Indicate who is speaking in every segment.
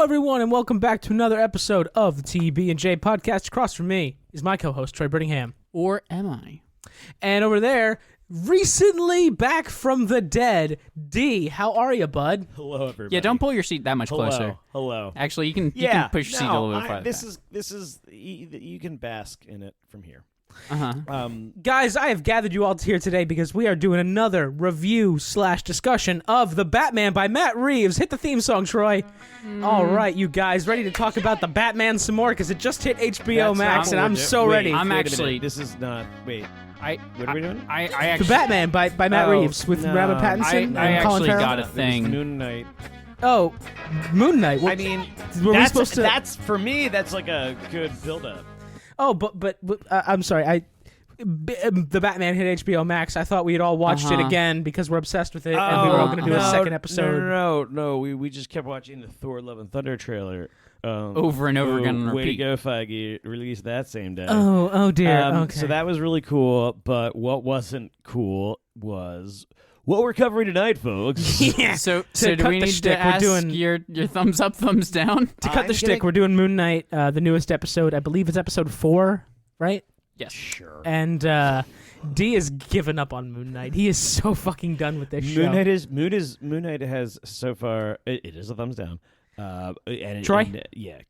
Speaker 1: everyone, and welcome back to another episode of the TB&J podcast. Across from me is my co-host, Troy Brittingham.
Speaker 2: Or am I?
Speaker 1: And over there, recently back from the dead, D. How are you, bud?
Speaker 3: Hello, everybody.
Speaker 2: Yeah, don't pull your seat that much closer.
Speaker 3: Hello.
Speaker 2: Actually, you can push your seat a little bit farther.
Speaker 3: This is you can bask in it from here.
Speaker 1: Guys, I have gathered you all here today because we are doing another review/discussion of The Batman by Matt Reeves. Hit the theme song, Troy. All right, you guys, ready to talk about The Batman some more because it just hit HBO Max, and I'm so ready.
Speaker 2: I'm actually.
Speaker 3: This is not. Wait. What are we doing?
Speaker 2: I actually.
Speaker 1: The Batman by Matt Reeves with Robert Pattinson
Speaker 2: I
Speaker 1: and Colin
Speaker 2: actually
Speaker 1: Farrell.
Speaker 2: got a thing.
Speaker 3: Moon Knight.
Speaker 1: Oh, Moon Knight.
Speaker 3: I mean, that's for me. That's like a good build-up.
Speaker 1: Oh, but I'm sorry. The Batman hit HBO Max. I thought we had all watched it again because we're obsessed with it, and we were all going to do a second episode.
Speaker 3: No. We just kept watching the Thor: Love and Thunder trailer
Speaker 2: Over and over again on
Speaker 3: way to
Speaker 2: repeat.
Speaker 3: go, Feige! Released that same day.
Speaker 1: Oh dear. Okay.
Speaker 3: So that was really cool. But what wasn't cool was what we're covering tonight, folks.
Speaker 1: Yeah.
Speaker 2: So
Speaker 1: To
Speaker 2: do
Speaker 1: cut
Speaker 2: we
Speaker 1: the
Speaker 2: need
Speaker 1: shtick,
Speaker 2: to
Speaker 1: we're
Speaker 2: ask
Speaker 1: doing-
Speaker 2: your thumbs up, thumbs down?
Speaker 1: To cut the shtick, we're doing Moon Knight, the newest episode. I believe it's episode 4, right?
Speaker 2: Yes.
Speaker 3: Sure.
Speaker 1: And D has given up on Moon Knight. He is so fucking done with this show.
Speaker 3: Moon Knight has so far. It is a thumbs down.
Speaker 1: Troy?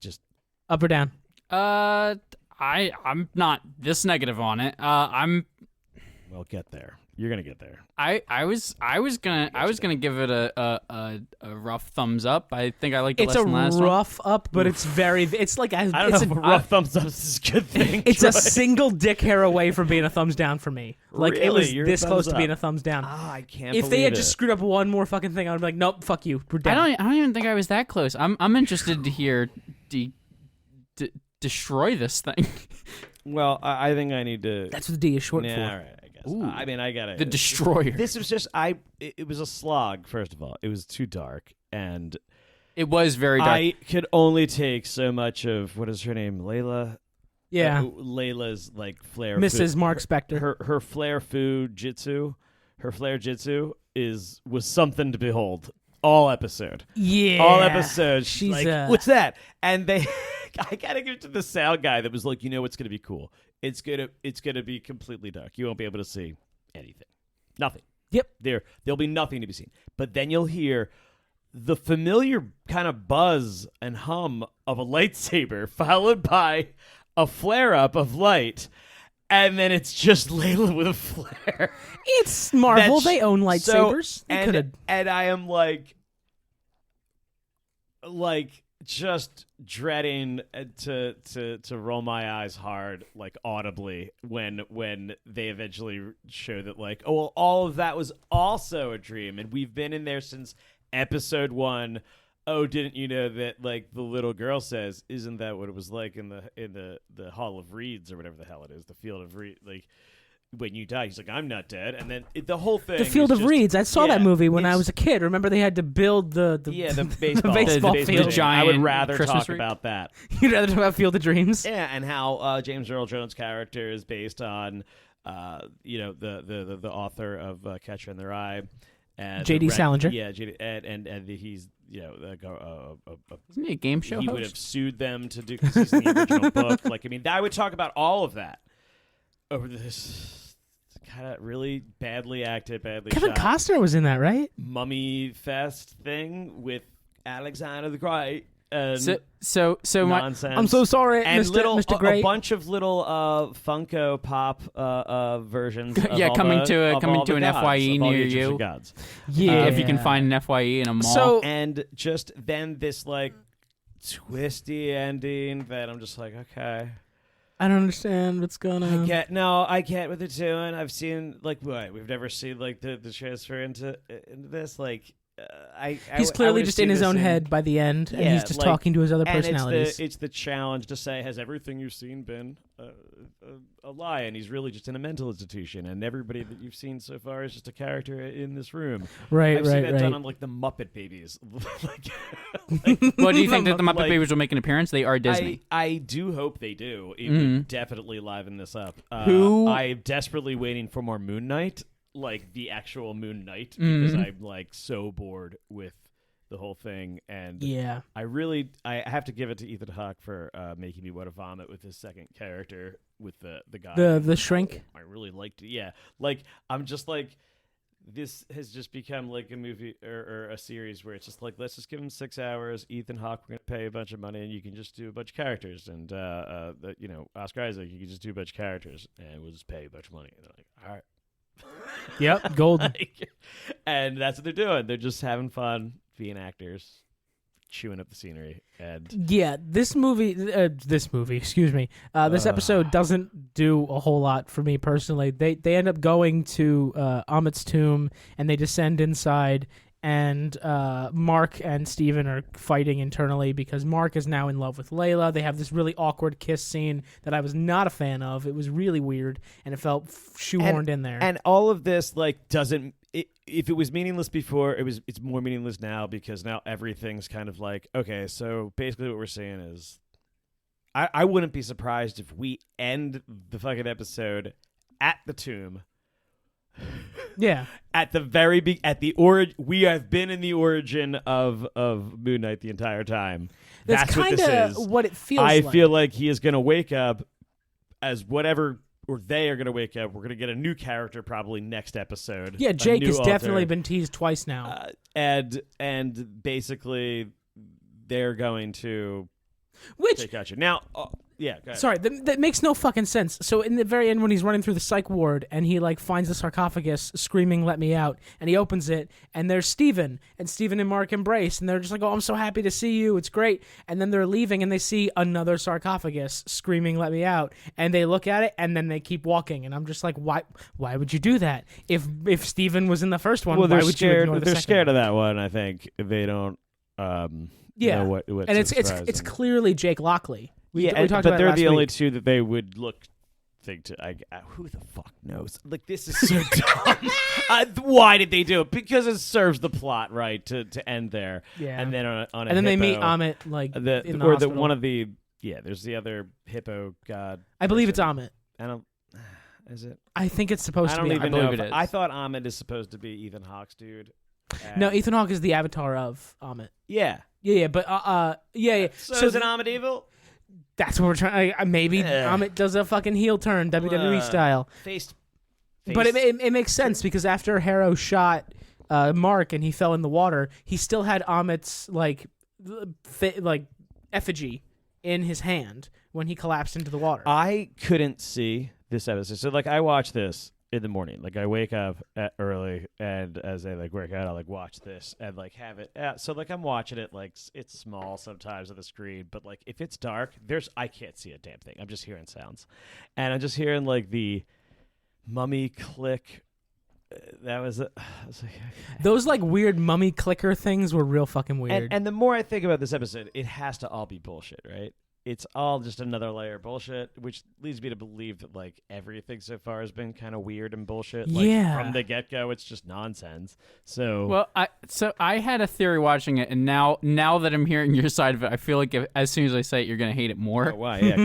Speaker 3: Just
Speaker 1: Up or down?
Speaker 2: I'm not this negative on it.
Speaker 3: Well, get there. You're gonna get there.
Speaker 2: I was gonna give it a rough thumbs up. I think I liked it
Speaker 1: It's
Speaker 2: less
Speaker 1: a
Speaker 2: than last one.
Speaker 1: rough up, but it's like a,
Speaker 3: I don't know if a rough thumbs up is a good thing.
Speaker 1: It's
Speaker 3: Troy.
Speaker 1: a single dick hair away from being a thumbs down for me. Like, it was
Speaker 3: Really? You're
Speaker 1: this
Speaker 3: a
Speaker 1: close
Speaker 3: thumbs
Speaker 1: to being a
Speaker 3: up.
Speaker 1: thumbs down.
Speaker 3: I can't.
Speaker 1: If they had just screwed up one more fucking thing, I would be like, nope, fuck you, we're down.
Speaker 2: I don't even think I was that close. I'm interested to hear destroy this thing.
Speaker 3: Well, I think I need to.
Speaker 1: That's what the D is short
Speaker 3: Nah,
Speaker 1: for.
Speaker 3: all right, I guess.
Speaker 2: Ooh.
Speaker 3: I mean, I gotta.
Speaker 2: The Destroyer.
Speaker 3: This was just It was a slog. First of all, it was too dark, and
Speaker 2: It was very dark.
Speaker 3: I could only take so much of what is her name, Layla.
Speaker 1: Yeah.
Speaker 3: Layla's like flare.
Speaker 1: Mrs. Mark Spector.
Speaker 3: Her flare food jitsu, her flare jitsu was something to behold. All episode.
Speaker 1: Yeah.
Speaker 3: All episode.
Speaker 1: She's
Speaker 3: like, what's that? And I gotta give it to the sound guy that was like, you know what's gonna be cool? It's gonna be completely dark. You won't be able to see anything. Nothing.
Speaker 1: Yep.
Speaker 3: There'll be nothing to be seen. But then you'll hear the familiar kind of buzz and hum of a lightsaber followed by a flare up of light. And then it's just Layla with a flare.
Speaker 1: It's Marvel. They own lightsabers. They could've-
Speaker 3: And I am like just dreading to roll my eyes hard, like audibly, when they eventually show that, like, oh well, all of that was also a dream, and we've been in there since episode 1. Oh, didn't you know that, like, the little girl says, isn't that what it was like in the Hall of Reeds or whatever the hell it is, the Field of Reeds, like, when you die, he's like, I'm not dead, and then the whole thing.
Speaker 1: The Field of Reeds. I saw that movie when I
Speaker 3: it's-
Speaker 1: was a kid. Remember, they had to build the
Speaker 3: baseball,
Speaker 1: baseball
Speaker 3: the
Speaker 1: field.
Speaker 2: giant
Speaker 3: I would rather
Speaker 2: Christmas
Speaker 3: talk
Speaker 2: wreath?
Speaker 3: about that.
Speaker 1: You'd rather talk about Field of Dreams?
Speaker 3: Yeah, and how James Earl Jones' character is based on, the author of Catcher in the Rye, and
Speaker 1: J.D. Salinger.
Speaker 3: Yeah, J.D. and he's
Speaker 2: Isn't he a game show
Speaker 3: he
Speaker 2: host?
Speaker 3: would have sued them to do because he's in the original book. Like, I mean, I would talk about all of that over this kind of really badly acted, badly
Speaker 1: Kevin
Speaker 3: shot
Speaker 1: Costner was in that, right?
Speaker 3: Mummy Fest thing with Alexander the Great.
Speaker 2: So my
Speaker 3: Nonsense.
Speaker 1: I'm so sorry,
Speaker 3: And
Speaker 1: Mr.
Speaker 3: a
Speaker 1: Great.
Speaker 3: bunch of little Funko Pop versions. Of
Speaker 2: Yeah,
Speaker 3: all
Speaker 2: coming
Speaker 3: the-
Speaker 2: to
Speaker 3: of all the
Speaker 2: an
Speaker 3: gods,
Speaker 2: FYE
Speaker 3: of all the
Speaker 2: near
Speaker 3: Egyptian
Speaker 2: you.
Speaker 3: gods.
Speaker 1: Yeah.
Speaker 2: if you can find an FYE in a mall.
Speaker 1: So-
Speaker 3: And just then this like twisty ending that I'm just like, okay.
Speaker 1: I don't understand what's going on.
Speaker 3: I get what they're doing. I've seen like we've never seen like the transfer into this. Like
Speaker 1: He's clearly just in his own head by the end, and he's just talking to his other personalities.
Speaker 3: It's the challenge to say, has everything you've seen been a lie? And he's really just in a mental institution, and everybody that you've seen so far is just a character in this room.
Speaker 1: Right,
Speaker 3: I've seen that
Speaker 1: right.
Speaker 3: done on like the Muppet Babies.
Speaker 2: Well, do you think that the Muppet Babies will make an appearance? They are Disney.
Speaker 3: I do hope they do. It would definitely liven this up.
Speaker 1: Who-
Speaker 3: I'm desperately waiting for more Moon Knight, like the actual Moon Knight, because I'm like so bored with the whole thing, and
Speaker 1: Yeah.
Speaker 3: I have to give it to Ethan Hawke for making me want to vomit with his second character with the guy.
Speaker 1: The shrink.
Speaker 3: I really liked it. Yeah, like I'm just like, this has just become like a movie or a series where it's just like, let's just give him 6 hours. Ethan Hawke, we're gonna pay a bunch of money, and you can just do a bunch of characters. And Oscar Isaac, you can just do a bunch of characters, and we'll just pay you a bunch of money. And they're like, all right.
Speaker 1: Yep, golden.
Speaker 3: And that's what they're doing. They're just having fun, being actors, chewing up the scenery. And
Speaker 1: Yeah, this movie, excuse me, this episode doesn't do a whole lot for me personally. They end up going to Amit's tomb, and they descend inside, and Mark and Steven are fighting internally because Mark is now in love with Layla. They have this really awkward kiss scene that I was not a fan of. It was really weird, and it felt shoehorned in there.
Speaker 3: And all of this like doesn't. If it was meaningless before, it's more meaningless now, because now everything's kind of like, okay, so basically what we're saying is, I wouldn't be surprised if we end the fucking episode at the tomb.
Speaker 1: Yeah.
Speaker 3: At the we have been in the origin of Moon Knight the entire time. That's what this is.
Speaker 1: What it feels like.
Speaker 3: I feel like he is going to wake up as whatever, or they are going to wake up. We're going to get a new character probably next episode.
Speaker 1: Yeah, Jake has definitely been teased twice now.
Speaker 3: And basically they're going to take out you. Now, yeah, go ahead.
Speaker 1: Sorry, that makes no fucking sense. So in the very end, when he's running through the psych ward and he like finds the sarcophagus screaming, "Let me out," and he opens it, and there's Steven, and Steven and Mark embrace, and they're just like, "Oh, I'm so happy to see you. It's great." And then they're leaving, and they see another sarcophagus screaming, "Let me out," and they look at it, and then they keep walking, and I'm just like, why would you do that? If Steven was in the first one,
Speaker 3: well,
Speaker 1: why would you ignore the
Speaker 3: they're
Speaker 1: second
Speaker 3: scared
Speaker 1: one?
Speaker 3: of that one. I think they don't.
Speaker 1: Yeah,
Speaker 3: know what
Speaker 1: and it's clearly Jake Lockley. We talked
Speaker 3: but
Speaker 1: about it
Speaker 3: they're
Speaker 1: last
Speaker 3: the only
Speaker 1: week.
Speaker 3: two that they would think to. Who the fuck knows? Like, this is so dumb. Why did they do it? Because it serves the plot, right? To end there.
Speaker 1: Yeah.
Speaker 3: And then on a
Speaker 1: and then they meet Amit in the hospital.
Speaker 3: one of the there's the other hippo god.
Speaker 1: I believe it's
Speaker 3: person.
Speaker 1: Amit.
Speaker 3: I don't. Is it?
Speaker 1: I think it's supposed
Speaker 3: I
Speaker 1: to
Speaker 3: don't
Speaker 1: be.
Speaker 3: even
Speaker 1: Amit.
Speaker 3: know.
Speaker 2: believe it is.
Speaker 3: I thought Amit is supposed to be Ethan Hawke's dude.
Speaker 1: No, Ethan Hawke is the avatar of Amit.
Speaker 3: Yeah.
Speaker 1: Yeah, but yeah.
Speaker 3: So is it Amit evil?
Speaker 1: That's what we're trying. Maybe Amit does a fucking heel turn, WWE style. But it makes sense because after Harrow shot Mark and he fell in the water, he still had Amit's like effigy in his hand when he collapsed into the water.
Speaker 3: I couldn't see this episode. So I watch this in the morning. Like, I wake up early, and as I work out, I watch this and have it. So I'm watching it. It's small sometimes on the screen, but if it's dark, I can't see a damn thing. I'm just hearing sounds, and I'm just hearing the mummy click. That was
Speaker 1: those weird mummy clicker things were real fucking weird.
Speaker 3: And the more I think about this episode, it has to all be bullshit, right? It's all just another layer of bullshit, which leads me to believe that everything so far has been kind of weird and bullshit. From the get-go, it's just nonsense. So
Speaker 2: I had a theory watching it, and now that I'm hearing your side of it, I feel like as soon as I say it, you're gonna hate it more.
Speaker 3: Oh, why? Yeah,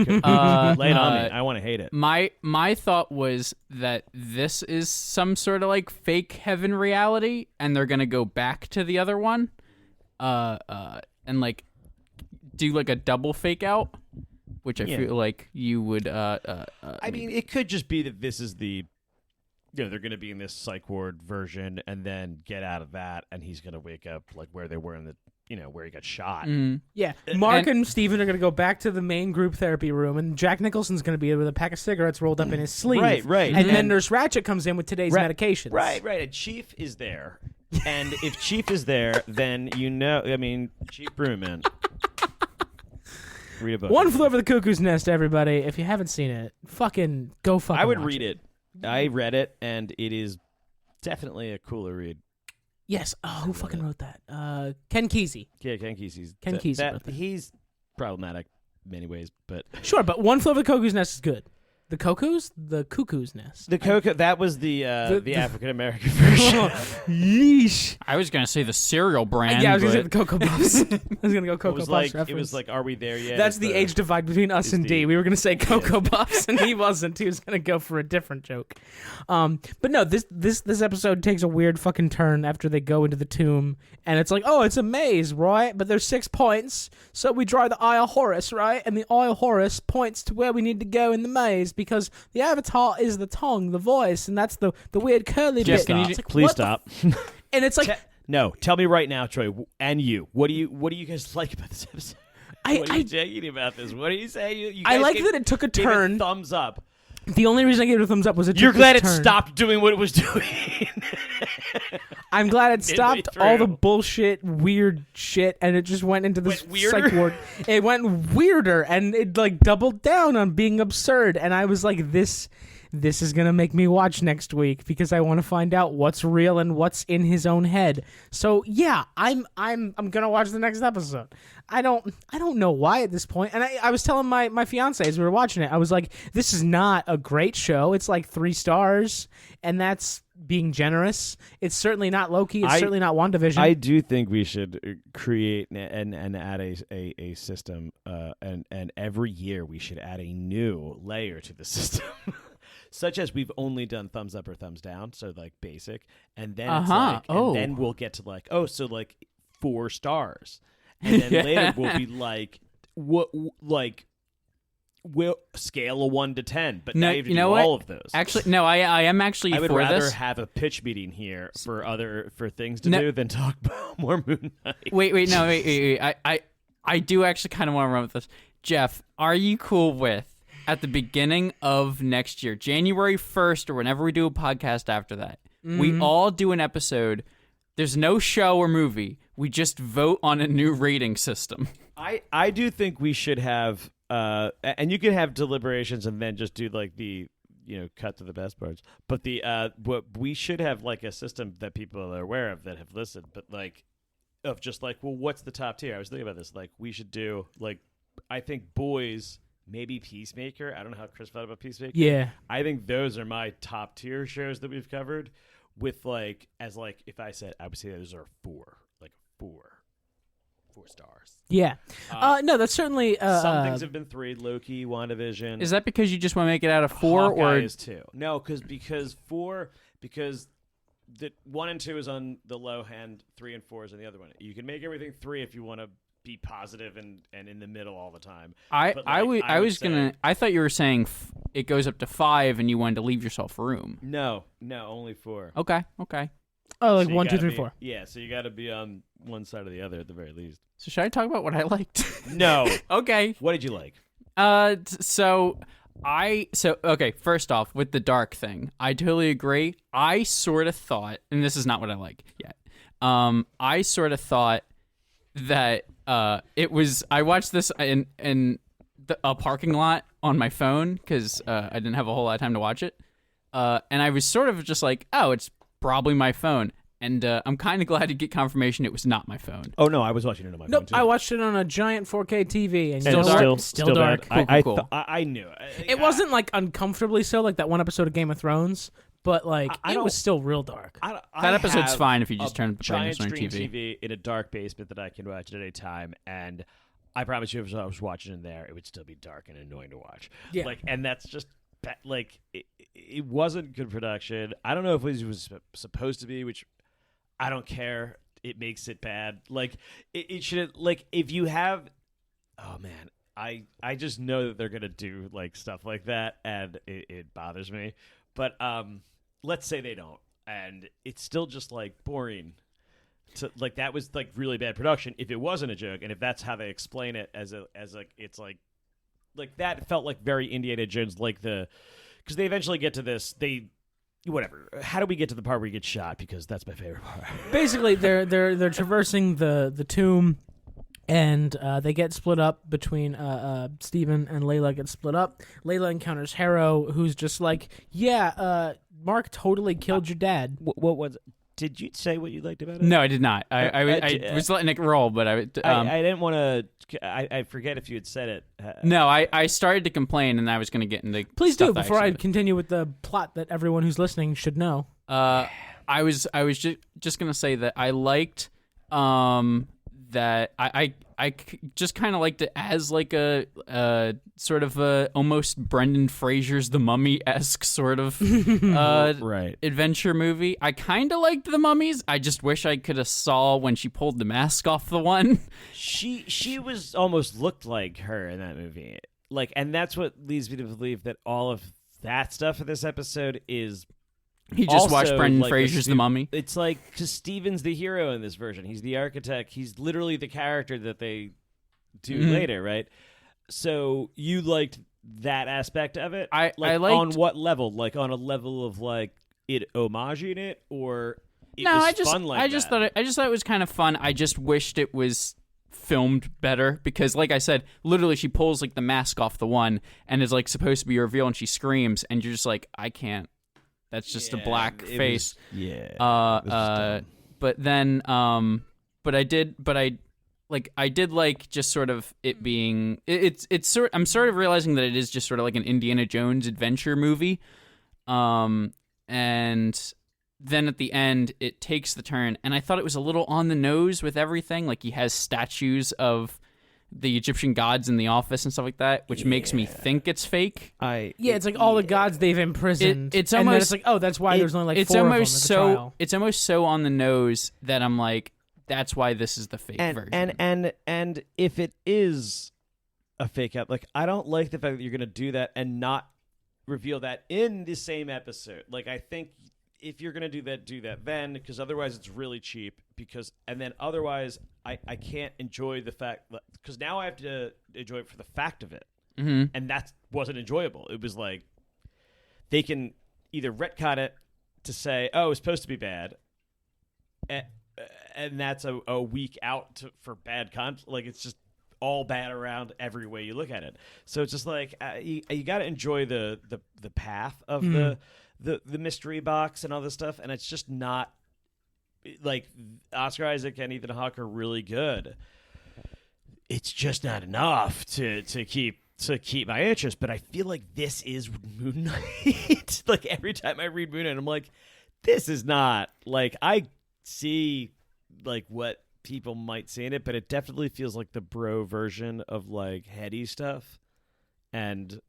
Speaker 3: lay it on me. I want to hate it.
Speaker 2: My thought was that this is some sort of fake heaven reality, and they're gonna go back to the other one, and do a double fake out, which I feel like you would.
Speaker 3: I mean, it could just be that this is the, they're going to be in this psych ward version, and then get out of that, and he's going to wake up where they were in the, where he got shot.
Speaker 2: Mm-hmm.
Speaker 1: Yeah, Mark and Steven are going to go back to the main group therapy room, and Jack Nicholson's going to be there with a pack of cigarettes rolled up in his sleeve.
Speaker 3: Right.
Speaker 1: And then Nurse Ratchet comes in with today's medications.
Speaker 3: Right. And Chief is there. And if Chief is there, then Chief Brewman. Read a book.
Speaker 1: One Flew Over the Cuckoo's Nest, everybody. If you haven't seen it, go
Speaker 3: I would
Speaker 1: watch
Speaker 3: read it. I read it, and it is definitely a cooler read.
Speaker 1: Yes. Oh, who fucking wrote that? Ken Kesey.
Speaker 3: Yeah, Ken Kesey.
Speaker 1: Ken Kesey wrote that.
Speaker 3: He's problematic in many ways, but
Speaker 1: Sure, but One Flew Over the Cuckoo's Nest is good. The cuckoo's nest.
Speaker 3: The cocoa. That was the African American version.
Speaker 1: Yeesh.
Speaker 2: I was gonna say the cereal brand.
Speaker 1: Yeah, I was gonna say
Speaker 2: but-
Speaker 1: the Cocoa Puffs. I was gonna go Cocoa
Speaker 3: It was
Speaker 1: Puffs
Speaker 3: like
Speaker 1: reference.
Speaker 3: it was like, are we there yet?
Speaker 1: That's
Speaker 3: Is
Speaker 1: the age divide between us
Speaker 3: is
Speaker 1: and D.
Speaker 3: the-
Speaker 1: We were gonna say Cocoa Puffs, and he wasn't. He was gonna go for a different joke. But no, this episode takes a weird fucking turn after they go into the tomb, and it's like, oh, it's a maze, right? But there's 6 points, so we draw the Eye of Horus, right? And the Eye of Horus points to where we need to go in the maze because the Avatar is the tongue, the voice, and that's the weird curly
Speaker 2: Jeff,
Speaker 1: bit.
Speaker 2: can you
Speaker 1: It's like,
Speaker 3: Please
Speaker 1: what the
Speaker 3: stop.
Speaker 1: And it's like,
Speaker 3: No, tell me right now, Troy, and you. What do you guys like about this episode? What are you talking about this? What are you saying? You
Speaker 1: I
Speaker 3: guys
Speaker 1: like
Speaker 3: gave-
Speaker 1: that it took a
Speaker 3: gave it
Speaker 1: turn.
Speaker 3: thumbs up.
Speaker 1: The only reason I gave it a thumbs up was it
Speaker 3: You're
Speaker 1: took
Speaker 3: glad
Speaker 1: this
Speaker 3: it
Speaker 1: turn.
Speaker 3: stopped doing what it was doing.
Speaker 1: I'm glad it stopped all the
Speaker 3: through.
Speaker 1: bullshit, weird shit, and it just went into this
Speaker 3: Went weirder?
Speaker 1: psych ward. It went weirder, and it like doubled down on being absurd. And I was like, this is gonna make me watch next week because I want to find out what's real and what's in his own head. So yeah, I'm gonna watch the next episode. I don't know why at this point. And I was telling my fiance as we were watching it, I was like, this is not a great show. It's like 3 stars, and that's being generous. It's certainly not Loki. It's certainly not WandaVision.
Speaker 3: I do think we should create and add a system, and every year we should add a new layer to the system. Such as we've only done thumbs up or thumbs down, so like basic, and then it's like, and then we'll get to like, so like 4 stars, and then later we'll be like, what, like, we'll scale of 1 to 10, but now you have to do all of those.
Speaker 2: Actually, no, I am actually
Speaker 3: I would
Speaker 2: for
Speaker 3: rather
Speaker 2: this.
Speaker 3: have a pitch meeting here for things to do than talk about more Moon Knight.
Speaker 2: Wait. I do actually kind of want to run with this. Jeff, are you cool with at the beginning of next year, January 1st, or whenever we do a podcast after that, we all do an episode. There's no show or movie. We just vote on a new rating system.
Speaker 3: I do think we should have, and you can have deliberations and then just do like the, cut to the best parts. But what we should have like a system that people are aware of that have listened, but like, of just like, well, what's the top tier? I was thinking about this. Like, we should do like, I think Boys. Maybe Peacemaker. I don't know how Chris felt about Peacemaker.
Speaker 1: Yeah.
Speaker 3: I think those are my top tier shows that we've covered. With like, as like, if I said, I would say those are 4 stars.
Speaker 1: Yeah. No, that's certainly.
Speaker 3: Some things have been 3. Loki, WandaVision.
Speaker 2: Is that because you just want to make it out of 4
Speaker 3: Hawkeye
Speaker 2: or
Speaker 3: is 2? No, because 4 the 1 and 2 is on the low hand, 3 and 4 is on the other one. You can make everything 3 if you want to be positive and in the middle all the time.
Speaker 2: I thought you were saying it goes up to 5 and you wanted to leave yourself room.
Speaker 3: No, only 4.
Speaker 2: Okay.
Speaker 1: Oh, like
Speaker 3: So you
Speaker 1: 1, 2,
Speaker 3: gotta
Speaker 1: 3,
Speaker 3: be-
Speaker 1: 4.
Speaker 3: Yeah, so you got to be on one side or the other at the very least.
Speaker 2: So should I talk about what I liked?
Speaker 3: No.
Speaker 2: Okay.
Speaker 3: What did you like?
Speaker 2: Okay, first off, with the dark thing, I totally agree. I sort of thought, and this is not what I like yet. I sort of thought that it was. I watched this in a parking lot on my phone because I didn't have a whole lot of time to watch it, and I was sort of just like, oh, it's probably my phone. And I'm kind of glad to get confirmation it was not my phone.
Speaker 3: Oh no, I was watching it on my phone
Speaker 1: Nope,
Speaker 3: too.
Speaker 1: I watched it on a giant 4K TV, and
Speaker 2: Still
Speaker 1: you know
Speaker 2: dark?
Speaker 1: what? Still dark.
Speaker 3: bad.
Speaker 2: Cool.
Speaker 3: I knew it.
Speaker 1: It wasn't like uncomfortably so, like that one episode of Game of Thrones, but like
Speaker 3: I
Speaker 1: it
Speaker 3: don't-
Speaker 1: was still real dark.
Speaker 3: I
Speaker 2: That episode's
Speaker 3: have
Speaker 2: fine if you just
Speaker 3: a
Speaker 2: turn the
Speaker 3: giant
Speaker 2: brightness on your
Speaker 3: screen
Speaker 2: TV.
Speaker 3: in a dark basement that I can watch at any time, and I promise you, if I was watching in there, it would still be dark and annoying to watch.
Speaker 1: Yeah.
Speaker 3: Like, and that's just like it wasn't good production. I don't know if it was supposed to be, which I don't care. It makes it bad. Like it should. Like if you have, oh man, I just know that they're gonna do like stuff like that, and it bothers me. But let's say they don't, and it's still just like boring. To like that was like really bad production. If it wasn't a joke, and if that's how they explain it as it's like that felt like very Indiana Jones, like because they eventually get to this whatever. How do we get to the part where he gets shot? Because that's my favorite part.
Speaker 1: Basically, they're traversing the tomb, and they get split up between Steven and Layla get split up. Layla encounters Harrow, who's just like, yeah, Mark totally killed your dad.
Speaker 3: What was Did you say what you liked about it?
Speaker 2: No, I did not. I was letting it roll, but
Speaker 3: I didn't want to. I forget if you had said it.
Speaker 2: No, I started to complain, and I was going to get into.
Speaker 1: Please
Speaker 2: stuff
Speaker 1: do
Speaker 2: that
Speaker 1: before I
Speaker 2: actually-
Speaker 1: continue with the plot that everyone who's listening should know.
Speaker 2: I was just gonna say that I liked that I just kind of liked it as like a sort of a almost Brendan Fraser's The Mummy-esque sort of
Speaker 3: Right.
Speaker 2: adventure movie. I kind of liked The Mummies. I just wish I could have saw when she pulled the mask off the one.
Speaker 3: She was almost looked like her in that movie. Like, and that's what leads me to believe that all of that stuff in this episode is.
Speaker 2: He just watched
Speaker 3: Also,
Speaker 2: Brendan
Speaker 3: like,
Speaker 2: Fraser's The Mummy.
Speaker 3: It's like, because Steven's the hero in this version. He's the architect. He's literally the character that they do later, right? So you liked that aspect of it?
Speaker 2: I liked...
Speaker 3: On what level? Like, on a level of, like, it homaging it? Or it
Speaker 2: no,
Speaker 3: was fun like
Speaker 2: I just thought it was kind of fun. I just wished it was filmed better because, like I said, literally she pulls, like, the mask off the one and is, like, supposed to be a reveal and she screams and you're just like, I can't. That's just a black face. But then, but I did like just sort of it being, I'm sort of realizing that it is just sort of like an Indiana Jones adventure movie. And then at the end, it takes the turn, and I thought it was a little on the nose with everything. Like he has statues of the Egyptian gods in the office and stuff like that, which makes me think it's fake.
Speaker 1: It's like all the gods they've imprisoned.
Speaker 2: It's
Speaker 1: and then
Speaker 2: almost
Speaker 1: it's like, oh, that's why there's only like
Speaker 2: it's
Speaker 1: four
Speaker 2: almost
Speaker 1: of them at the trial.
Speaker 2: It's almost so on the nose that I'm like, that's why this is the fake version.
Speaker 3: And if it is a fake out, like I don't like the fact that you're gonna do that and not reveal that in the same episode. Like I think if you're gonna do that then, because otherwise it's really cheap. And then otherwise I can't enjoy the fact that, because now I have to enjoy it for the fact of it, and that wasn't enjoyable. It was like they can either retcon it to say, oh, it's supposed to be bad, and that's a week out for bad content. Like it's just all bad around every way you look at it. So it's just like you got to enjoy the path of the mystery box and all this stuff, and it's just not like Oscar Isaac and Ethan Hawke are really good. It's just not enough to keep my interest. But I feel like this is Moon Knight. Like every time I read Moon Knight, I'm like, this is not like I see like what people might see in it, but it definitely feels like the bro version of like heady stuff. And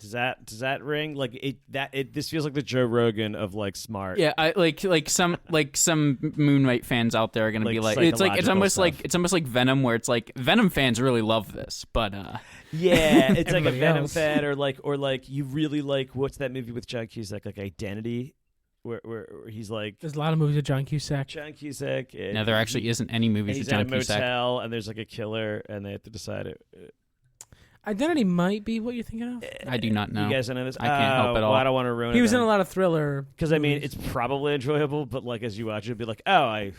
Speaker 3: does that ring like it? This feels like the Joe Rogan of like smart.
Speaker 2: Yeah, I like some Moon Knight fans out there are gonna be like, it's almost like Venom, where it's like Venom fans really love this, but
Speaker 3: yeah, it's like a Venom
Speaker 1: else.
Speaker 3: fan, or like you really like what's that movie with John Cusack, like Identity, where he's like
Speaker 1: There's a lot of movies with John Cusack.
Speaker 2: no, there actually isn't any movies with
Speaker 3: he's
Speaker 2: John
Speaker 3: at a
Speaker 2: Cusack.
Speaker 3: motel and there's like a killer and they have to decide it.
Speaker 1: Identity might be what you're thinking of.
Speaker 2: I do not know.
Speaker 3: You guys know this?
Speaker 2: I can't help at all.
Speaker 3: Well, I don't want to ruin it.
Speaker 1: He was in a lot of thriller.
Speaker 3: Because I mean, it's probably enjoyable, but like as you watch it, you'll be like, okay.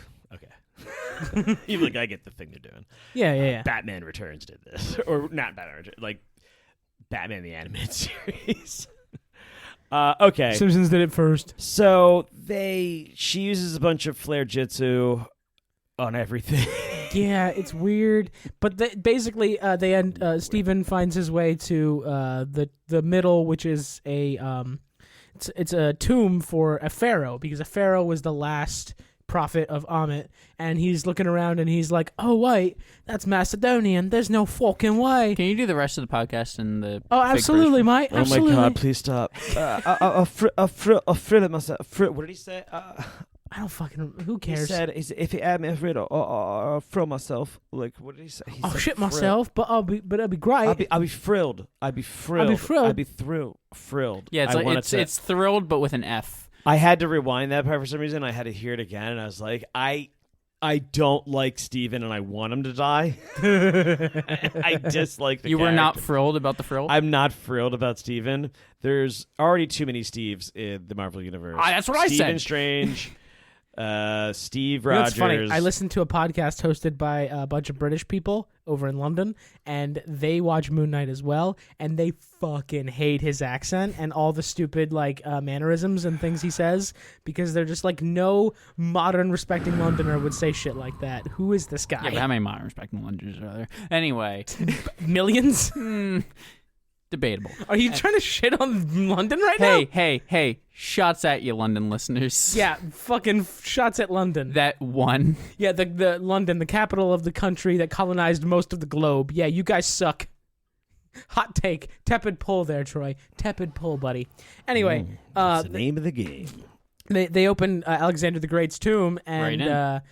Speaker 3: You're like, I get the thing they're doing.
Speaker 1: Yeah.
Speaker 3: Batman Returns did this, or not Batman Returns, like Batman the Animated Series. Okay.
Speaker 1: Simpsons did it first.
Speaker 3: So she uses a bunch of flare jitsu on everything.
Speaker 1: Yeah, it's weird, but basically, Steven finds his way to the middle, which is it's a tomb for a pharaoh, because a pharaoh was the last prophet of Ammit, and he's looking around and he's like, "Oh wait, that's Macedonian. There's no fucking way."
Speaker 2: Can you do the rest of the podcast in the?
Speaker 1: Oh,
Speaker 2: fake
Speaker 1: absolutely,
Speaker 2: version?
Speaker 1: mate. Absolutely.
Speaker 3: Oh my God! Please stop. I'll thrill it myself. What did he say?
Speaker 1: I don't fucking. Who
Speaker 3: He
Speaker 1: cares?
Speaker 3: said, if he add me a frill, I'll thrill myself. Like, what did he say? He
Speaker 1: I'll
Speaker 3: said
Speaker 1: shit
Speaker 3: frill.
Speaker 1: myself, but it'll be great.
Speaker 3: I'll be thrilled. I'd be thrilled. I'd be thrilled.
Speaker 2: Yeah, it's thrilled, but with an F.
Speaker 3: I had to rewind that part for some reason. I had to hear it again, and I was like, I don't like Steven, and I want him to die. I dislike the
Speaker 2: You were not
Speaker 3: character.
Speaker 2: thrilled about the frill?
Speaker 3: I'm not thrilled about Steven. There's already too many Steves in the Marvel Universe.
Speaker 2: That's what I said.
Speaker 3: Stephen Strange, Steve
Speaker 1: You know,
Speaker 3: Rogers.
Speaker 1: it's funny. I listened to a podcast hosted by a bunch of British people over in London, and they watch Moon Knight as well, and they fucking hate his accent and all the stupid mannerisms and things he says, because they're just like, no modern respecting Londoner would say shit like that. Who is this guy?
Speaker 2: Yeah, but how many modern respecting Londoners are there? Anyway.
Speaker 1: Millions?
Speaker 2: Debatable.
Speaker 1: Are you trying to shit on London right now?
Speaker 2: Hey. Shots at you, London listeners.
Speaker 1: Yeah, fucking shots at London.
Speaker 2: That one.
Speaker 1: Yeah, the London, the capital of the country that colonized most of the globe. Yeah, you guys suck. Hot take. Tepid pull there, Troy. Tepid pull, buddy. Anyway,
Speaker 3: that's the name of the game.
Speaker 1: They open Alexander the Great's tomb, and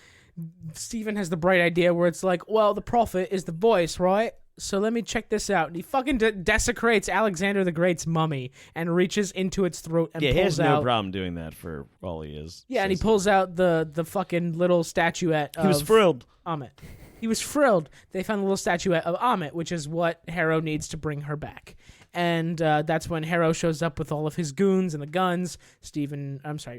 Speaker 1: Stephen has the bright idea where it's like, well, the prophet is the voice, right? So let me check this out. And he fucking desecrates Alexander the Great's mummy and reaches into its throat and pulls out.
Speaker 3: He has no problem doing that for all he is.
Speaker 1: Yeah, and he pulls out the fucking little statuette of
Speaker 3: He was thrilled.
Speaker 1: Amit. He was thrilled. They found the little statuette of Amit, which is what Harrow needs to bring her back. And that's when Harrow shows up with all of his goons and the guns.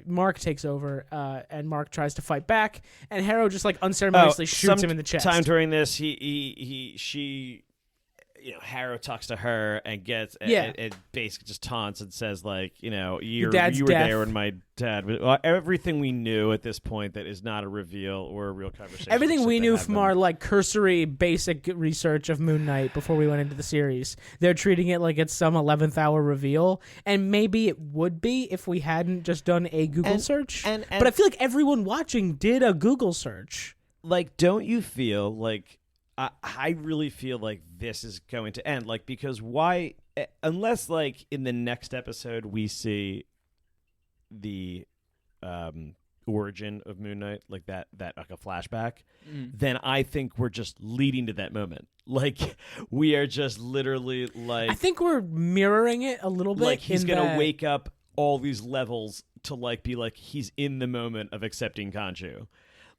Speaker 1: Mark takes over, and Mark tries to fight back, and Harrow just unceremoniously shoots him in the chest.
Speaker 3: Sometime during this, Harrow talks to her and and basically just taunts and says you were
Speaker 1: death.
Speaker 3: there when my dad was. Well, everything we knew at this point that is not a reveal or a real conversation.
Speaker 1: Everything we knew from our cursory basic research of Moon Knight before we went into the series, they're treating it like it's some 11th hour reveal, and maybe it would be if we hadn't just done a Google search. But I feel like everyone watching did a Google search.
Speaker 3: Don't you feel like? I really feel like this is going to end, because why? Unless, in the next episode we see the origin of Moon Knight, that a flashback, then I think we're just leading to that moment. We are just literally
Speaker 1: I think we're mirroring it a little bit.
Speaker 3: He's gonna wake up all these levels to be he's in the moment of accepting Khonshu.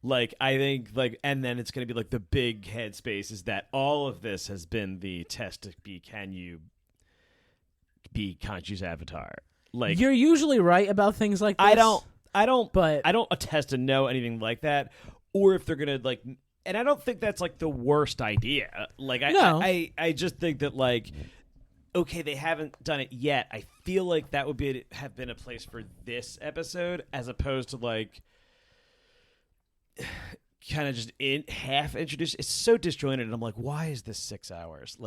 Speaker 3: I think, and then it's going to be the big headspace is that all of this has been the test to be, can you be Khonshu's avatar?
Speaker 1: You're usually right about things like this.
Speaker 3: I don't attest to know anything like that, or if they're going to, and I don't think that's, the worst idea.
Speaker 1: No.
Speaker 3: I just think that, okay, they haven't done it yet. I feel like that would have been a place for this episode, as opposed to, kind of just half introduced. It's so disjointed, and I'm like, why is this 6 hours?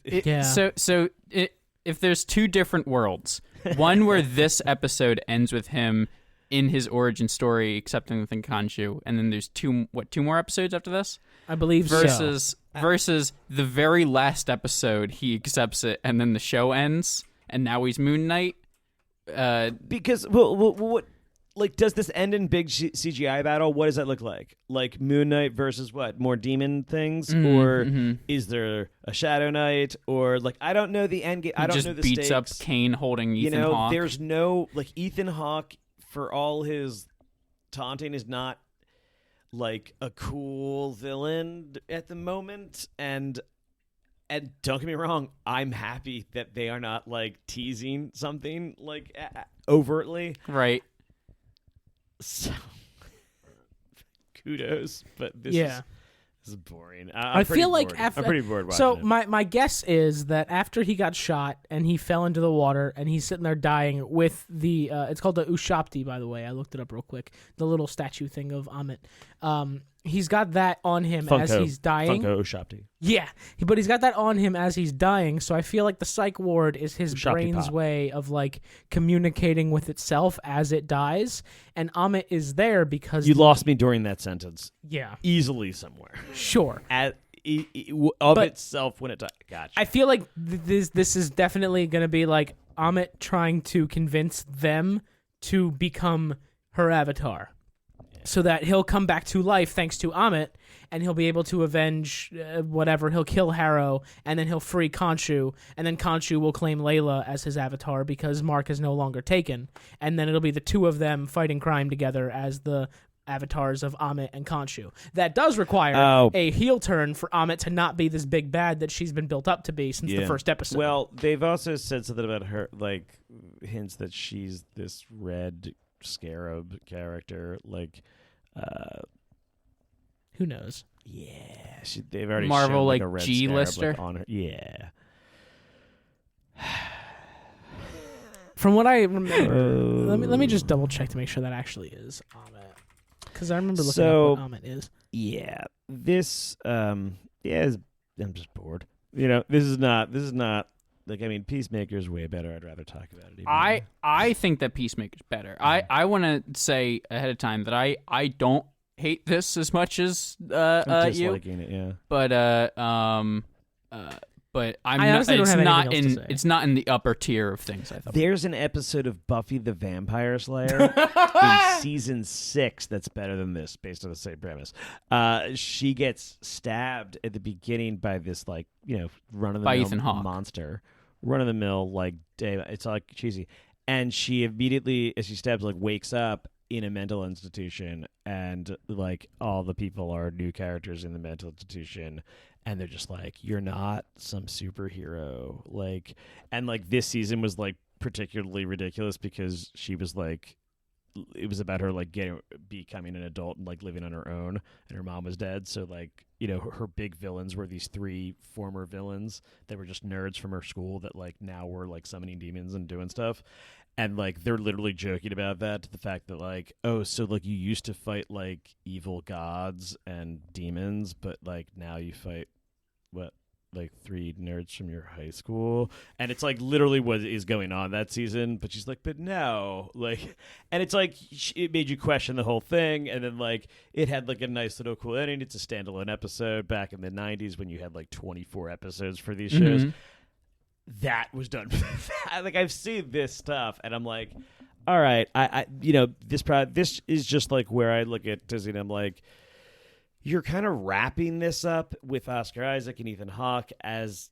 Speaker 1: Yeah.
Speaker 2: So if there's two different worlds, one where this episode ends with him in his origin story accepting the thing Khonshu, and then there's two more episodes after this?
Speaker 1: I believe
Speaker 2: versus the very last episode he accepts it, and then the show ends, and now he's Moon Knight.
Speaker 3: Because what? Does this end in big CGI battle? What does that look like? Moon Knight versus what? More demon things? Or is there a Shadow Knight? Or, I don't know the end game. I don't know the
Speaker 2: beats
Speaker 3: stakes.
Speaker 2: up Kane holding Ethan Hawke.
Speaker 3: There's no, Ethan Hawke, for all his taunting, is not, a cool villain at the moment. And don't get me wrong, I'm happy that they are not, teasing something, overtly.
Speaker 2: Right.
Speaker 3: So, kudos, but this is boring.
Speaker 1: I feel like
Speaker 3: I'm pretty bored watching
Speaker 1: so
Speaker 3: it.
Speaker 1: my guess is that after he got shot and he fell into the water and he's sitting there dying with the it's called the Ushapti, by the way. I looked it up real quick. The little statue thing of Amit. He's got that on him as he's dying.
Speaker 3: Funko Ushapti.
Speaker 1: Yeah, but he's got that on him as he's dying, so I feel like the psych ward is his
Speaker 3: Ushapti
Speaker 1: brain's
Speaker 3: pop.
Speaker 1: way of communicating with itself as it dies, and Amit is there because
Speaker 3: You lost me during that sentence.
Speaker 1: Yeah,
Speaker 3: Easily somewhere.
Speaker 1: sure.
Speaker 3: Itself when it died. Gotcha.
Speaker 1: I feel like this is definitely going to be Amit trying to convince them to become her avatar. So that he'll come back to life thanks to Amit, and he'll be able to avenge whatever. He'll kill Harrow, and then he'll free Khonshu, and then Khonshu will claim Layla as his avatar because Mark is no longer taken. And then it'll be the two of them fighting crime together as the avatars of Amit and Khonshu. That does require a heel turn for Amit to not be this big bad that she's been built up to be since the first episode.
Speaker 3: Well, they've also said something about her, hints that she's this red scarab character,
Speaker 1: Who knows?
Speaker 3: Yeah, they've already
Speaker 2: Marvel,
Speaker 3: shown,
Speaker 2: like,
Speaker 3: a red
Speaker 2: G-lister?
Speaker 3: scarab, on her. Yeah.
Speaker 1: From what I remember, let me just double check to make sure that actually is Amit, because I remember looking up what Amit is.
Speaker 3: Yeah, this I'm just bored. This is not like, I mean, Peacemaker's way better. I'd rather talk about it.
Speaker 2: I think that Peacemaker's better. I want to say ahead of time that I don't hate this as much as
Speaker 3: I'm
Speaker 2: you.
Speaker 3: disliking it, yeah.
Speaker 2: But
Speaker 1: I honestly don't have anything else to say.
Speaker 2: It's not in the upper tier of things, I thought.
Speaker 3: There's an episode of Buffy the Vampire Slayer in season 6 that's better than this, based on the same premise. She gets stabbed at the beginning by this, like, run-of-the-mill monster. Run-of-the-mill, like, it's like cheesy. And she immediately, as she stabs, like, wakes up in a mental institution, and, like, all the people are new characters in the mental institution. And they're just like, you're not some superhero. Like, and like this season was like particularly ridiculous because she was like, it was about her like becoming an adult and like living on her own, and her mom was dead. So like, her big villains were these 3 former villains that were just nerds from her school that like now were like summoning demons and doing stuff. And like they're literally joking about that, to the fact that like, oh, so like you used to fight like evil gods and demons, but like now you fight like 3 nerds from your high school. And it's like literally what is going on that season. But she's like, but no, like, and it's like it made you question the whole thing. And then like it had like a nice little cool ending. It's a standalone episode back in the 90s when you had like 24 episodes for these shows. That was done. Like, I've seen this stuff and I'm like, all right, I this is just like where I look at Disney and I'm like, you're kind of wrapping this up with Oscar Isaac and Ethan Hawke as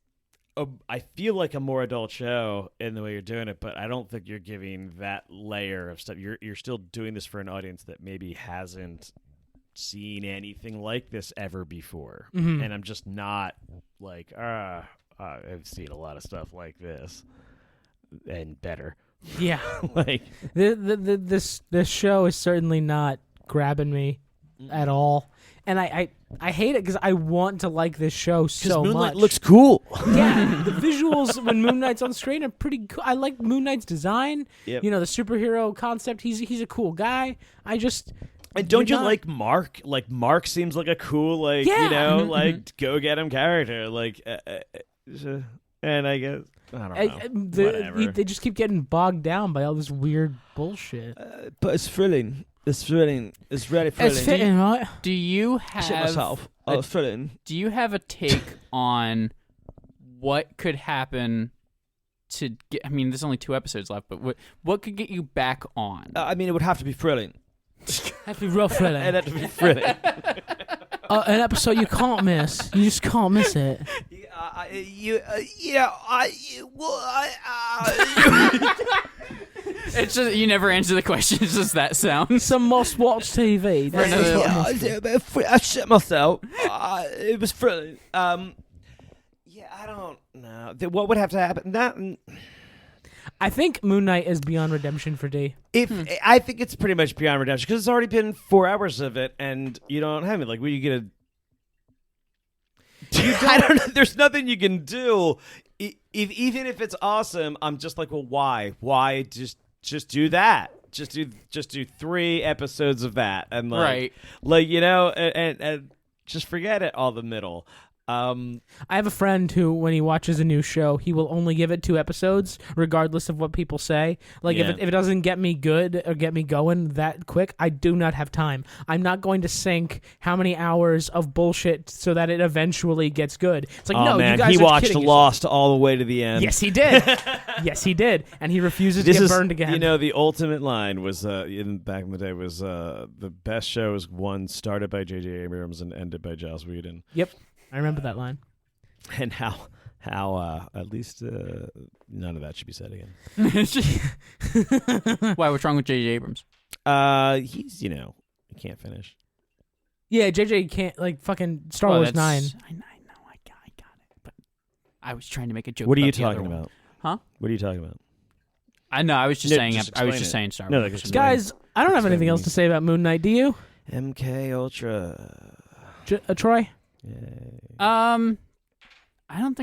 Speaker 3: I feel like a more adult show in the way you're doing it, but I don't think you're giving that layer of stuff. You're still doing this for an audience that maybe hasn't seen anything like this ever before. And I'm just not like, I've seen a lot of stuff like this and better.
Speaker 1: Yeah.
Speaker 3: Like
Speaker 1: this show is certainly not grabbing me at all. And I hate it because I want to like this show so
Speaker 3: Moonlight
Speaker 1: much.
Speaker 3: looks cool.
Speaker 1: Yeah, the visuals when Moon Knight's on screen are pretty cool. I like Moon Knight's design.
Speaker 3: Yep.
Speaker 1: The superhero concept. He's a cool guy.
Speaker 3: And don't you like Mark? Like Mark seems like a cool, like, like go get him character. Like, and I guess I don't know. Whatever.
Speaker 1: They just keep getting bogged down by all this weird bullshit.
Speaker 3: But it's thrilling. It's thrilling. It's really thrilling.
Speaker 1: It's fitting, right?
Speaker 2: Do you have
Speaker 3: Shit myself. It's thrilling.
Speaker 2: Do you have a take on what could happen to get? I mean, there's only 2 episodes left, but what could get you back on?
Speaker 3: I mean, it would have to be thrilling.
Speaker 1: That'd be real thrilling.
Speaker 3: It'd have to be thrilling.
Speaker 1: An episode you can't miss. You just can't miss it.
Speaker 2: It's just you never answer the question. It's just that sound.
Speaker 1: Some must-watch TV.
Speaker 3: I shit myself. It was thrilling. I don't know. What would have to happen?
Speaker 1: I think Moon Knight is beyond redemption for D.
Speaker 3: I think it's pretty much beyond redemption because it's already been 4 hours of it, and you don't have it. Like, what are you gonna? I don't know. There's nothing you can do. Even if it's awesome, I'm just like, well, why? Why just do that? Just do 3 episodes of that, and like, and just forget it. All the middle.
Speaker 1: I have a friend who, when he watches a new show, he will only give it 2 episodes, regardless of what people say. Like, if it doesn't get me good or get me going that quick, I do not have time. I'm not going to sink how many hours of bullshit so that it eventually gets good. It's like,
Speaker 3: man,
Speaker 1: you guys
Speaker 3: he
Speaker 1: are
Speaker 3: watched
Speaker 1: kidding
Speaker 3: Lost all the way to the end.
Speaker 1: Yes, he did. Yes, he did. And he refuses to get burned again.
Speaker 3: The ultimate line was, back in the day, was the best show is one started by J.J. Abrams and ended by Joss Whedon.
Speaker 1: Yep. I remember that line.
Speaker 3: And how at least none of that should be said again.
Speaker 2: Why? What's wrong with J.J. Abrams?
Speaker 3: He's he can't finish.
Speaker 1: Yeah, JJ can't, like, fucking Star Wars 9.
Speaker 2: I know, I got it. But I was trying to make a joke.
Speaker 3: What are you
Speaker 2: about the
Speaker 3: talking
Speaker 2: other one.
Speaker 3: about?
Speaker 2: Huh?
Speaker 3: What are you talking about?
Speaker 2: I know. I was just saying.
Speaker 3: Just
Speaker 2: I was
Speaker 3: explain
Speaker 2: just
Speaker 3: it.
Speaker 2: saying Star
Speaker 3: No,
Speaker 2: Wars.
Speaker 3: like,
Speaker 1: Guys, I don't have anything else to say about Moon Knight. Do you?
Speaker 3: MK Ultra.
Speaker 1: Troy?
Speaker 3: Yay.
Speaker 2: I don't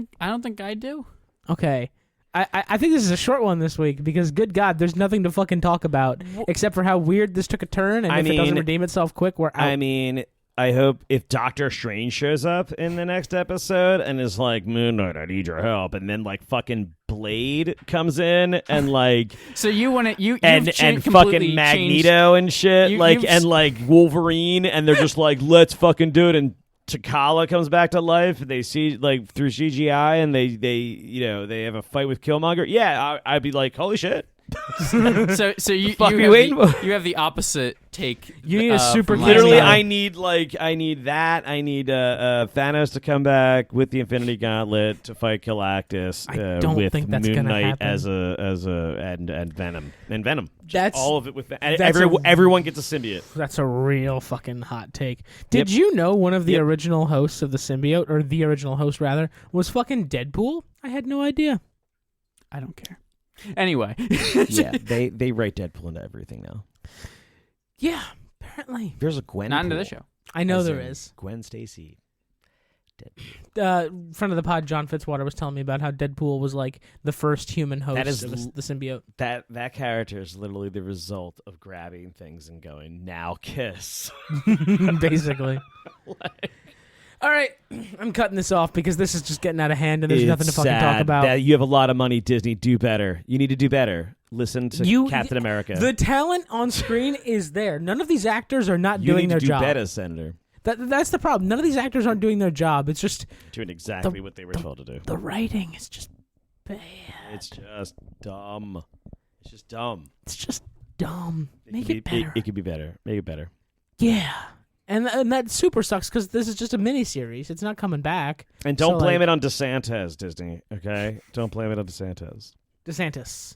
Speaker 2: think I do.
Speaker 1: Okay. I think this is a short one this week because, good God, there's nothing to fucking talk about except for how weird this took a turn, and if it doesn't redeem itself quick, we're out.
Speaker 3: I mean, I hope if Doctor Strange shows up in the next episode and is like, Moon Knight, I need your help, and then like fucking Blade comes in and like
Speaker 2: So you want to
Speaker 3: and fucking Magneto and shit, and like Wolverine, and they're just like, let's fucking do it, and T'Challa comes back to life. They see like through CGI, and they have a fight with Killmonger. Yeah, I'd be like, holy shit.
Speaker 2: So you have the opposite take.
Speaker 1: You need a super
Speaker 3: literally.
Speaker 1: cameo.
Speaker 3: I need that. I need Thanos to come back with the Infinity Gauntlet to fight Galactus.
Speaker 1: I don't
Speaker 3: with
Speaker 1: think that's
Speaker 3: Moon
Speaker 1: gonna
Speaker 3: Knight
Speaker 1: happen.
Speaker 3: as and Venom. Just
Speaker 1: That's
Speaker 3: all of it with
Speaker 1: that's
Speaker 3: everyone gets a symbiote.
Speaker 1: That's a real fucking hot take. Did you know one of the original hosts of the symbiote, or the original host rather, was fucking Deadpool? I had no idea.
Speaker 2: I don't care. Anyway.
Speaker 3: Yeah, they write Deadpool into everything now.
Speaker 1: Yeah, apparently.
Speaker 3: There's a Gwen.
Speaker 2: Not into this show.
Speaker 1: I know there is.
Speaker 3: Gwen Stacy.
Speaker 1: Friend of the pod, John Fitzwater, was telling me about how Deadpool was like the first human host of the symbiote.
Speaker 3: That character is literally the result of grabbing things and going, now kiss.
Speaker 1: Basically. All right, I'm cutting this off because this is just getting out of hand and there's nothing to fucking talk about.
Speaker 3: That you have a lot of money, Disney. Do better. You need to do better. Listen to Captain America.
Speaker 1: The talent on screen is there. None of these actors are not doing their job.
Speaker 3: You need to do better, Senator.
Speaker 1: That's the problem. None of these actors aren't doing their job. It's just
Speaker 3: doing exactly what they were told to do.
Speaker 1: The writing is just bad.
Speaker 3: It's just dumb. It's just dumb.
Speaker 1: It's just dumb. Make it better.
Speaker 3: It could be better. Make it better.
Speaker 1: Yeah. And that super sucks because this is just a mini-series. It's not coming back.
Speaker 3: And don't blame it on DeSantis, Disney, okay? Don't blame it on DeSantis.
Speaker 1: DeSantis.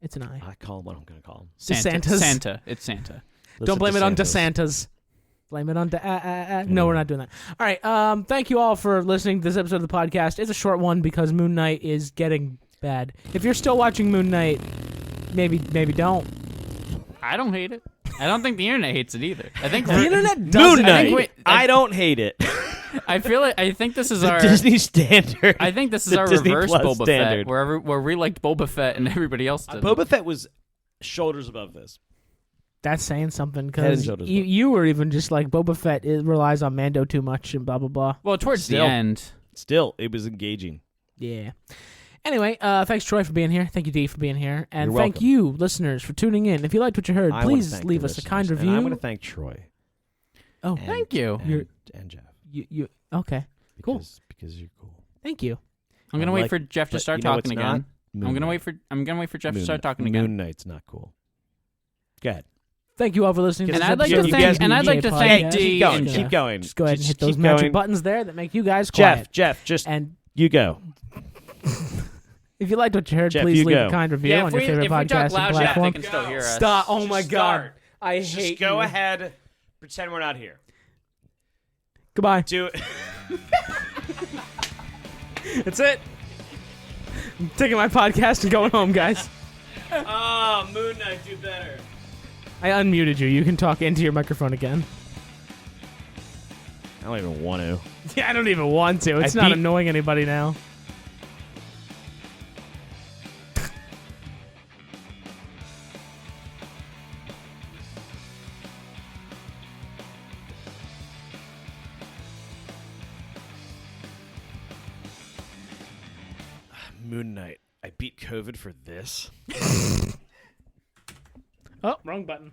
Speaker 1: It's an I.
Speaker 3: I call him what I'm going to call him.
Speaker 1: DeSantis.
Speaker 2: Santa. It's Santa.
Speaker 1: Don't blame it on DeSantis. Blame it on No, we're not doing that. All right. Thank you all for listening to this episode of the podcast. It's a short one because Moon Knight is getting bad. If you're still watching Moon Knight, maybe don't.
Speaker 2: I don't hate it. I don't think the internet hates it either. I think
Speaker 1: the internet does.
Speaker 3: Moon Knight. I don't hate it.
Speaker 2: I feel like I think this is
Speaker 3: the
Speaker 2: our
Speaker 3: Disney standard.
Speaker 2: I think this is our
Speaker 3: Disney
Speaker 2: reverse
Speaker 3: Plus
Speaker 2: Boba
Speaker 3: standard.
Speaker 2: Fett, where we liked Boba Fett and everybody else did.
Speaker 3: Boba Fett was shoulders above this.
Speaker 1: That's saying something
Speaker 3: Head and
Speaker 1: because
Speaker 3: shoulders
Speaker 1: you were even just like Boba Fett relies on Mando too much and blah blah blah.
Speaker 2: Well, towards the
Speaker 3: Still.
Speaker 2: end.
Speaker 3: Still, it was engaging.
Speaker 1: Yeah. Anyway, thanks Troy for being here. Thank you Dee for being here, and
Speaker 3: You're
Speaker 1: thank
Speaker 3: welcome.
Speaker 1: you listeners for tuning in. If you liked what you heard,
Speaker 3: I wanna
Speaker 1: please
Speaker 3: thank
Speaker 1: leave
Speaker 3: the
Speaker 1: us a kind
Speaker 3: listeners,
Speaker 1: review.
Speaker 3: And I want to thank Troy.
Speaker 1: Oh,
Speaker 3: and-
Speaker 2: Thank you.
Speaker 3: And Jeff.
Speaker 1: you okay? Cool.
Speaker 3: Because you're cool.
Speaker 1: Thank you.
Speaker 2: I'm gonna
Speaker 3: I
Speaker 2: wait
Speaker 3: like-
Speaker 2: for Jeff to
Speaker 3: but
Speaker 2: start
Speaker 3: you know
Speaker 2: talking
Speaker 3: what's
Speaker 2: again.
Speaker 3: not?
Speaker 2: I'm gonna wait for Jeff to start talking again.
Speaker 3: Moon Knight's not cool. Go ahead.
Speaker 1: Thank you all for listening. to
Speaker 2: And
Speaker 1: this
Speaker 2: I'd like
Speaker 1: episode
Speaker 2: to
Speaker 1: of
Speaker 2: thank-
Speaker 1: the
Speaker 2: and I'd like
Speaker 1: TB&J
Speaker 2: to thank
Speaker 1: podcast.
Speaker 2: D
Speaker 3: Keep going.
Speaker 2: and
Speaker 3: Keep going.
Speaker 1: Just go ahead and hit those
Speaker 3: keep
Speaker 1: magic
Speaker 3: going.
Speaker 1: buttons there that make you guys quiet.
Speaker 3: Jeff, just
Speaker 1: And
Speaker 3: you go.
Speaker 1: if you liked what you heard,
Speaker 3: Jeff,
Speaker 1: please
Speaker 3: you
Speaker 1: leave
Speaker 3: go.
Speaker 1: a kind review
Speaker 2: Yeah,
Speaker 1: on your favorite
Speaker 2: if we talk
Speaker 1: podcasting
Speaker 2: loud enough,
Speaker 1: platform.
Speaker 2: they can still hear us.
Speaker 1: Stop! Oh
Speaker 3: Just
Speaker 1: my God, I hate
Speaker 3: Go
Speaker 1: you.
Speaker 3: ahead. Pretend we're not here.
Speaker 1: Goodbye.
Speaker 3: Do it.
Speaker 1: That's it. I'm taking my podcast and going home, guys.
Speaker 3: Oh, Moon Knight, do better.
Speaker 1: I unmuted you. You can talk into your microphone again.
Speaker 3: I don't even want to.
Speaker 1: Yeah, I don't even want to. It's
Speaker 3: I
Speaker 1: not
Speaker 3: beat-
Speaker 1: annoying anybody now.
Speaker 3: Moon Knight. I beat COVID for this.
Speaker 1: Oh, wrong button.